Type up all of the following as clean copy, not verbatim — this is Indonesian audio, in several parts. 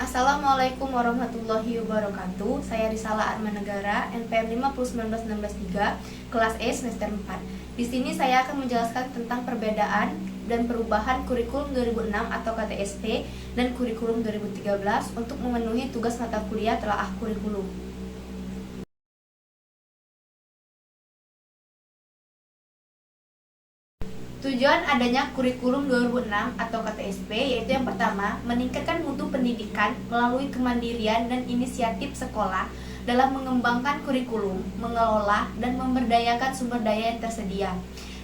Assalamualaikum warahmatullahi wabarakatuh. Saya Risalah Armanegara, NPM 5019163, kelas E semester 4. Di sini saya akan menjelaskan tentang perbedaan dan perubahan kurikulum 2006 atau KTSP dan kurikulum 2013 untuk memenuhi tugas mata kuliah telaah kurikulum. Tujuan adanya kurikulum 2006 atau KTSP yaitu yang pertama, meningkatkan mutu pendidikan melalui kemandirian dan inisiatif sekolah dalam mengembangkan kurikulum, mengelola dan memberdayakan sumber daya yang tersedia.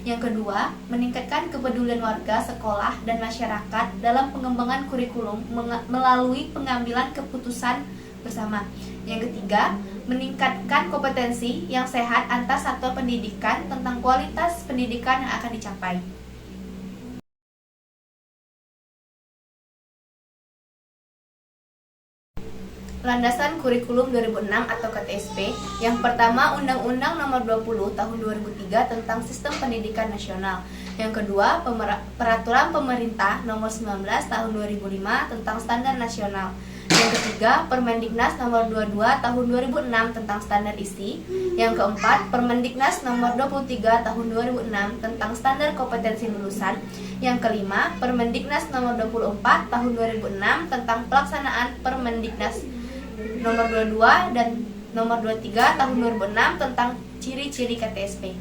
Yang kedua, meningkatkan kepedulian warga, sekolah, dan masyarakat dalam pengembangan kurikulum melalui pengambilan keputusan bersama. Yang ketiga, meningkatkan kompetensi yang sehat antar satuan pendidikan tentang kualitas pendidikan yang akan dicapai. Landasan kurikulum 2006 atau KTSP. Yang pertama, Undang-Undang Nomor 20 Tahun 2003 tentang Sistem Pendidikan Nasional. Yang kedua, Peraturan Pemerintah Nomor 19 Tahun 2005 tentang Standar Nasional. Yang ketiga, Permendiknas Nomor 22 Tahun 2006 tentang Standar Isi. Yang keempat, Permendiknas Nomor 23 Tahun 2006 tentang Standar Kompetensi Lulusan. Yang kelima, Permendiknas Nomor 24 Tahun 2006 tentang pelaksanaan Permendiknas Nomor 22 dan Nomor 23 Tahun 2006 tentang ciri-ciri KTSP.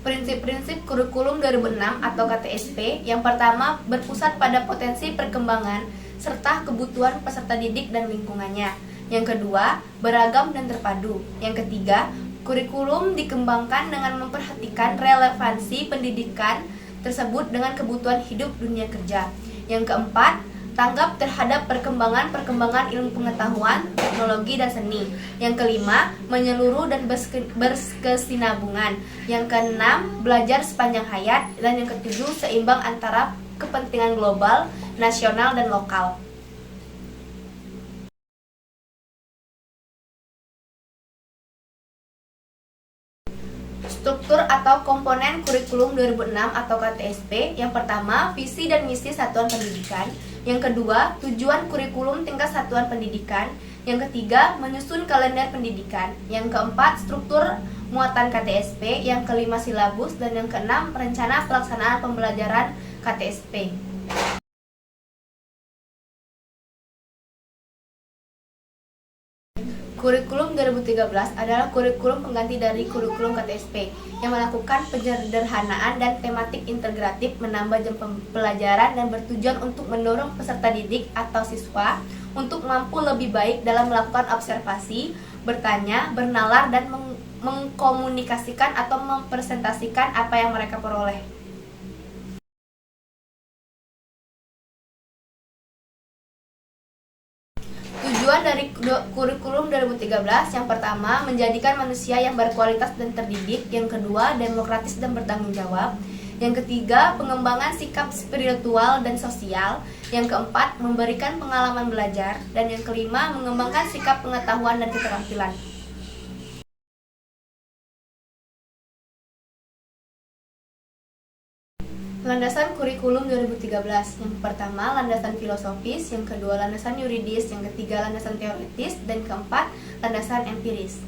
Prinsip-prinsip kurikulum 2006 atau KTSP. Yang pertama, berpusat pada potensi perkembangan serta kebutuhan peserta didik dan lingkungannya. Yang kedua, beragam dan terpadu. Yang ketiga, kurikulum dikembangkan dengan memperhatikan relevansi pendidikan tersebut dengan kebutuhan hidup dunia kerja. Yang keempat, tanggap terhadap perkembangan ilmu pengetahuan, teknologi, dan seni. Yang kelima, menyeluruh dan berkesinambungan. Yang keenam, belajar sepanjang hayat. Dan yang ketujuh, seimbang antara kepentingan global, nasional, dan lokal. Struktur atau komponen kurikulum 2006 atau KTSP. Yang pertama, visi dan misi satuan pendidikan. Yang kedua, tujuan kurikulum tingkat satuan pendidikan. Yang ketiga, menyusun kalender pendidikan. Yang keempat, struktur muatan KTSP. Yang kelima, silabus. Dan yang keenam, rencana pelaksanaan pembelajaran KTSP. Kurikulum 2013 adalah kurikulum pengganti dari kurikulum KTSP yang melakukan penyederhanaan dan tematik integratif, menambah jam pelajaran dan bertujuan untuk mendorong peserta didik atau siswa untuk mampu lebih baik dalam melakukan observasi, bertanya, bernalar, dan mengkomunikasikan atau mempresentasikan apa yang mereka peroleh. Tujuan dari kurikulum 2013 yang pertama, menjadikan manusia yang berkualitas dan terdidik. Yang kedua, demokratis dan bertanggung jawab. Yang ketiga, pengembangan sikap spiritual dan sosial. Yang keempat, memberikan pengalaman belajar. Dan yang kelima, mengembangkan sikap pengetahuan dan keterampilan. Landasan kurikulum 2013. Yang pertama, landasan filosofis. Yang kedua, landasan yuridis. Yang ketiga, landasan teoritis. Dan keempat, landasan empiris.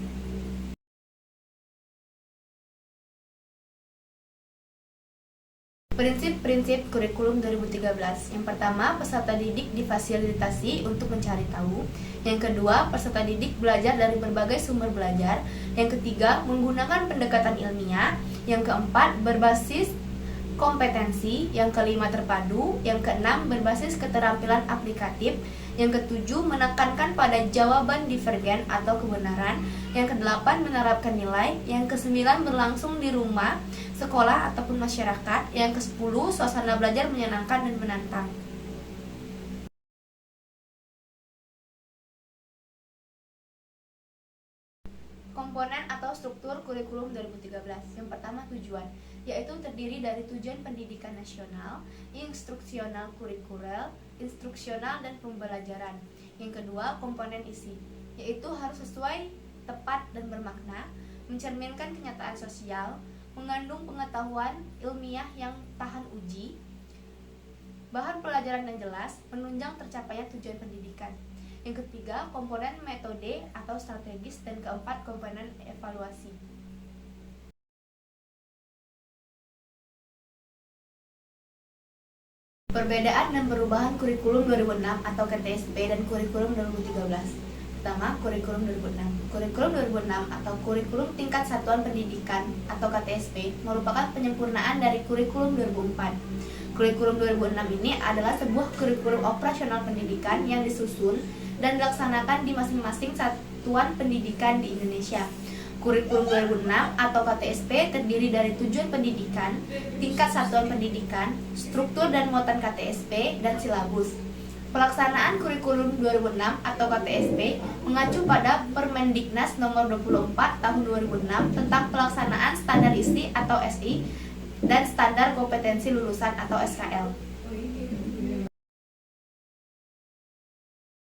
Prinsip-prinsip kurikulum 2013. Yang pertama, peserta didik difasilitasi untuk mencari tahu. Yang kedua, peserta didik belajar dari berbagai sumber belajar. Yang ketiga, menggunakan pendekatan ilmiah. Yang keempat, berbasis kompetensi. Yang kelima, terpadu. Yang keenam, berbasis keterampilan aplikatif. Yang ketujuh, menekankan pada jawaban divergen atau kebenaran. Yang kedelapan, menerapkan nilai. Yang kesembilan, berlangsung di rumah, sekolah, ataupun masyarakat. Yang kesepuluh, suasana belajar menyenangkan dan menantang. Komponen atau struktur kurikulum 2013. Yang pertama, tujuan, yaitu terdiri dari tujuan pendidikan nasional, instruksional kurikuler, instruksional, dan pembelajaran. Yang kedua, komponen isi, yaitu harus sesuai, tepat, dan bermakna, mencerminkan kenyataan sosial, mengandung pengetahuan ilmiah yang tahan uji, bahan pelajaran yang jelas, menunjang tercapainya tujuan pendidikan. Yang ketiga, komponen metode atau strategis, dan keempat, komponen evaluasi. Perbedaan dan perubahan kurikulum 2006 atau KTSP dan kurikulum 2013. Pertama, kurikulum 2006. Kurikulum 2006 atau kurikulum tingkat satuan pendidikan atau KTSP merupakan penyempurnaan dari kurikulum 2004. Kurikulum 2006 ini adalah sebuah kurikulum operasional pendidikan yang disusun dan dilaksanakan di masing-masing satuan pendidikan di Indonesia. Kurikulum 2006 atau KTSP terdiri dari tujuan pendidikan, tingkat satuan pendidikan, struktur dan muatan KTSP, dan silabus. Pelaksanaan kurikulum 2006 atau KTSP mengacu pada Permendiknas nomor 24 tahun 2006 tentang pelaksanaan standar ISTI atau SI dan standar kompetensi lulusan atau SKL.